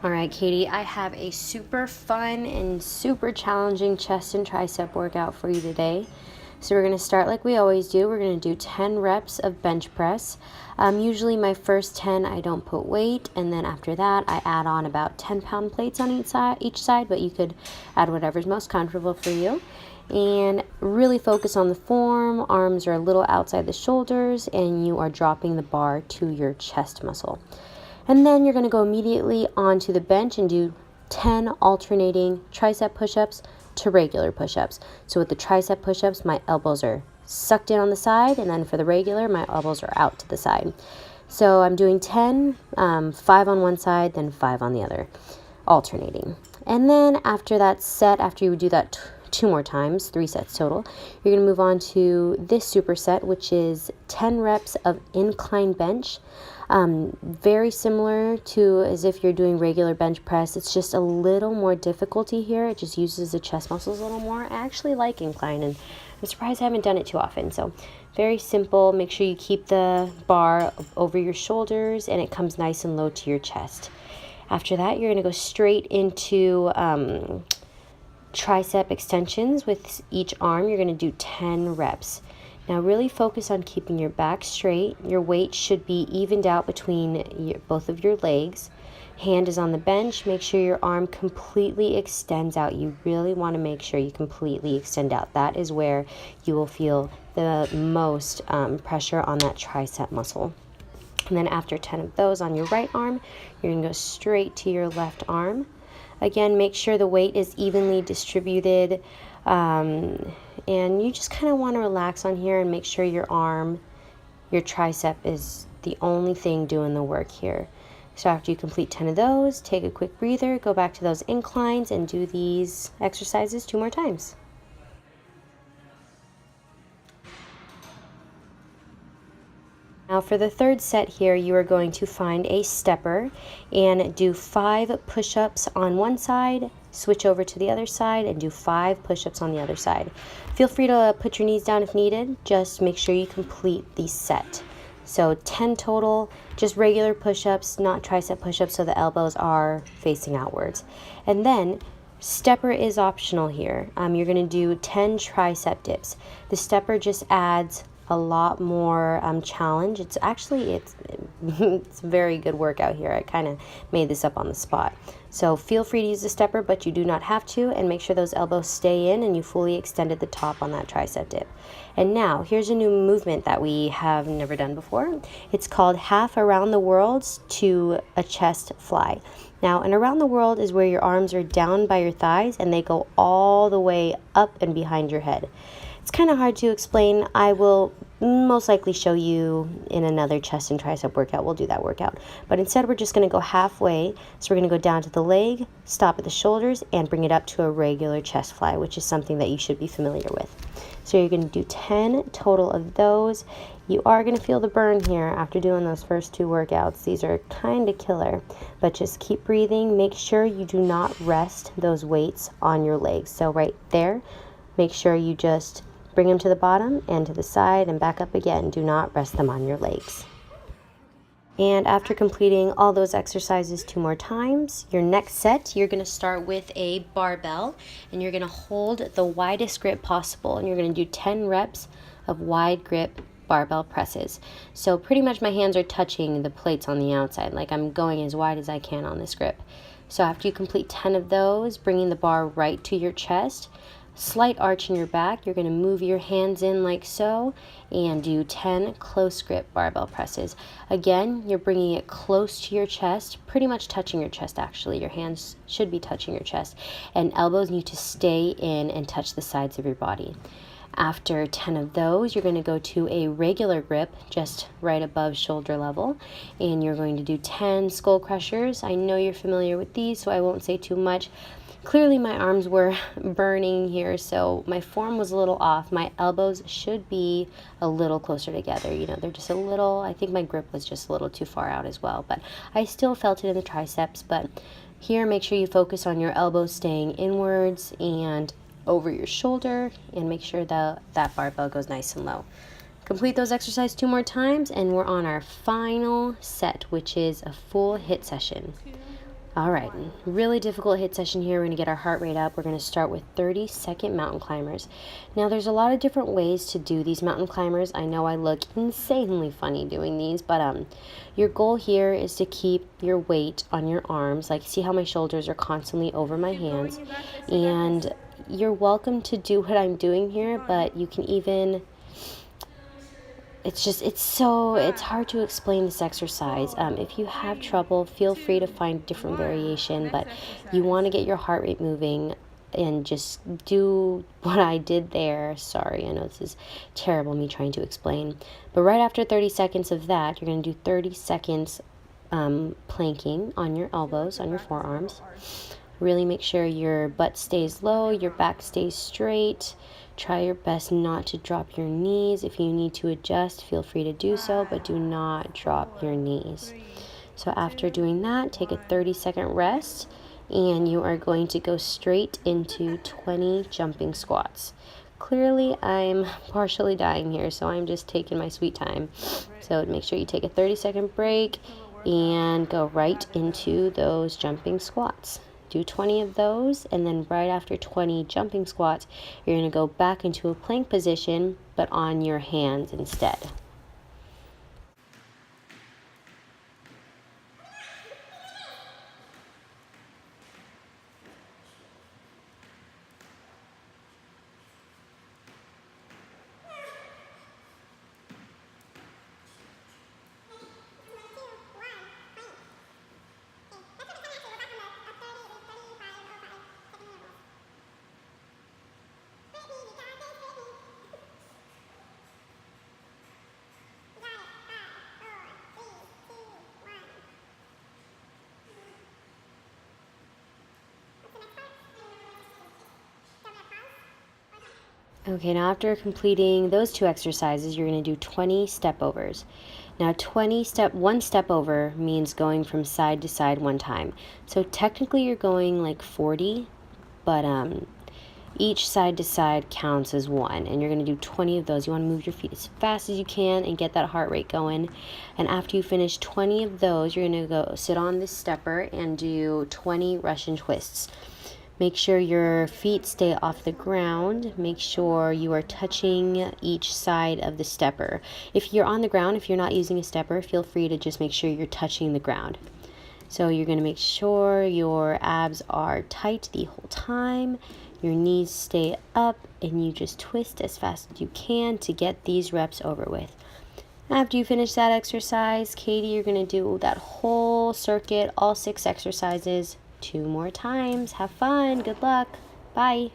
All right, Katie, I have a super fun and super challenging chest and tricep workout for you today. So we're going to start like we always do. We're going to do 10 reps of bench press. Usually my first 10 I don't put weight, and then after that I add on about 10-pound plates on each side, but you could add whatever's most comfortable for you. And really focus on the form. Arms are a little outside the shoulders, and you are dropping the bar to your chest muscle. And then you're going to go immediately onto the bench and do 10 alternating tricep push-ups to regular push-ups. So with the tricep push-ups, my elbows are sucked in on the side, and then for the regular, my elbows are out to the side. So I'm doing 10, 5 on one side, then 5 on the other, alternating. And then after that set, after you do that 2 more times, 3 sets total, you're going to move on to this superset, which is 10 reps of incline bench. Very similar to as if you're doing regular bench press. It's just a little more difficulty here. It just uses the chest muscles a little more. I actually like incline, and I'm surprised I haven't done it too often. So very simple. Make sure you keep the bar over your shoulders and it comes nice and low to your chest. After that, you're going to go straight into tricep extensions with each arm. You're going to do 10 reps. Now really focus on keeping your back straight. Your weight should be evened out between both of your legs. Hand is on the bench. Make sure your arm completely extends out. You really want to make sure you completely extend out. That is where you will feel the most pressure on that tricep muscle. And then after 10 of those on your right arm, you're going to go straight to your left arm. Again, make sure the weight is evenly distributed, and you just kind of want to relax on here and make sure your arm, your tricep is the only thing doing the work here. So after you complete 10 of those, take a quick breather, go back to those inclines and do these exercises 2 more times. Now for the third set here, you are going to find a stepper and do 5 push-ups on one side, switch over to the other side and do 5 push-ups on the other side. Feel free to put your knees down if needed. Just make sure you complete the set. So 10 total, just regular push-ups, not tricep push-ups, so the elbows are facing outwards. And then stepper is optional here. You're going to do 10 tricep dips. The stepper just adds a lot more challenge. It's actually it's a very good workout here. I kind of made this up on the spot. So feel free to use the stepper, but you do not have to, and make sure those elbows stay in and you fully extended the top on that tricep dip. And now here's a new movement that we have never done before. It's called half around the world to a chest fly. Now, an around the world is where your arms are down by your thighs and they go all the way up and behind your head. It's kind of hard to explain. I will most likely show you in another chest and tricep workout. We'll do that workout. But instead, we're just going to go halfway. So we're going to go down to the leg, stop at the shoulders, and bring it up to a regular chest fly, which is something that you should be familiar with. So you're going to do 10 total of those. You are going to feel the burn here after doing those first 2 workouts. These are kind of killer, but just keep breathing. Make sure you do not rest those weights on your legs. So right there, make sure you just bring them to the bottom and to the side and back up again. Do not rest them on your legs. And after completing all those exercises 2 more times, your next set, you're going to start with a barbell and you're going to hold the widest grip possible, and you're going to do 10 reps of wide grip barbell presses. So pretty much my hands are touching the plates on the outside, like I'm going as wide as I can on this grip. So after you complete 10 of those, bringing the bar right to your chest, slight arch in your back, you're going to move your hands in like so and do 10 close grip barbell presses. Again, you're bringing it close to your chest, pretty much touching your chest actually. Your hands should be touching your chest, and elbows need to stay in and touch the sides of your body. After 10 of those, you're going to go to a regular grip just right above shoulder level, and you're going to do 10 skull crushers. I know you're familiar with these, so I won't say too much. Clearly my arms were burning here, so my form was a little off. My elbows should be a little closer together. You know, they're just a little, I think my grip was just a little too far out as well, but I still felt it in the triceps. But here, make sure you focus on your elbows staying inwards and over your shoulder, and make sure that that barbell goes nice and low. Complete those exercises 2 more times, and we're on our final set, which is a full HIIT session. All right, really difficult hit session here. We're going to get our heart rate up. We're going to start with 30-second mountain climbers. Now, there's a lot of different ways to do these mountain climbers. I know I look insanely funny doing these, but your goal here is to keep your weight on your arms. Like, see how my shoulders are constantly over my hands. And you're welcome to do what I'm doing here, but you can even... it's hard to explain this exercise. If you have trouble, feel free to find different variation, but you want to get your heart rate moving and just do what I did there. Sorry, I know this is terrible, me trying to explain. But right after 30 seconds of that, you're going to do 30 seconds planking on your elbows, on your forearms. Really make sure your butt stays low, your back stays straight. Try your best not to drop your knees. If you need to adjust, feel free to do so, but do not drop your knees. So after doing that, take a 30-second rest, and you are going to go straight into 20 jumping squats. Clearly, I'm partially dying here, so I'm just taking my sweet time. So make sure you take a 30-second break and go right into those jumping squats. Do 20 of those, and then right after 20 jumping squats, you're going to go back into a plank position, but on your hands instead. Okay, now after completing those two exercises, you're going to do 20 step overs. Now, one step over means going from side to side one time. So technically you're going like 40, but each side to side counts as one, and you're going to do 20 of those. You want to move your feet as fast as you can and get that heart rate going. And after you finish 20 of those, you're going to go sit on this stepper and do 20 Russian twists. Make sure your feet stay off the ground. Make sure you are touching each side of the stepper. If you're on the ground, if you're not using a stepper, feel free to just make sure you're touching the ground. So you're going to make sure your abs are tight the whole time. Your knees stay up, and you just twist as fast as you can to get these reps over with. After you finish that exercise, Katie, you're going to do that whole circuit, all 6 exercises, 2 more times. Have fun. Good luck. Bye.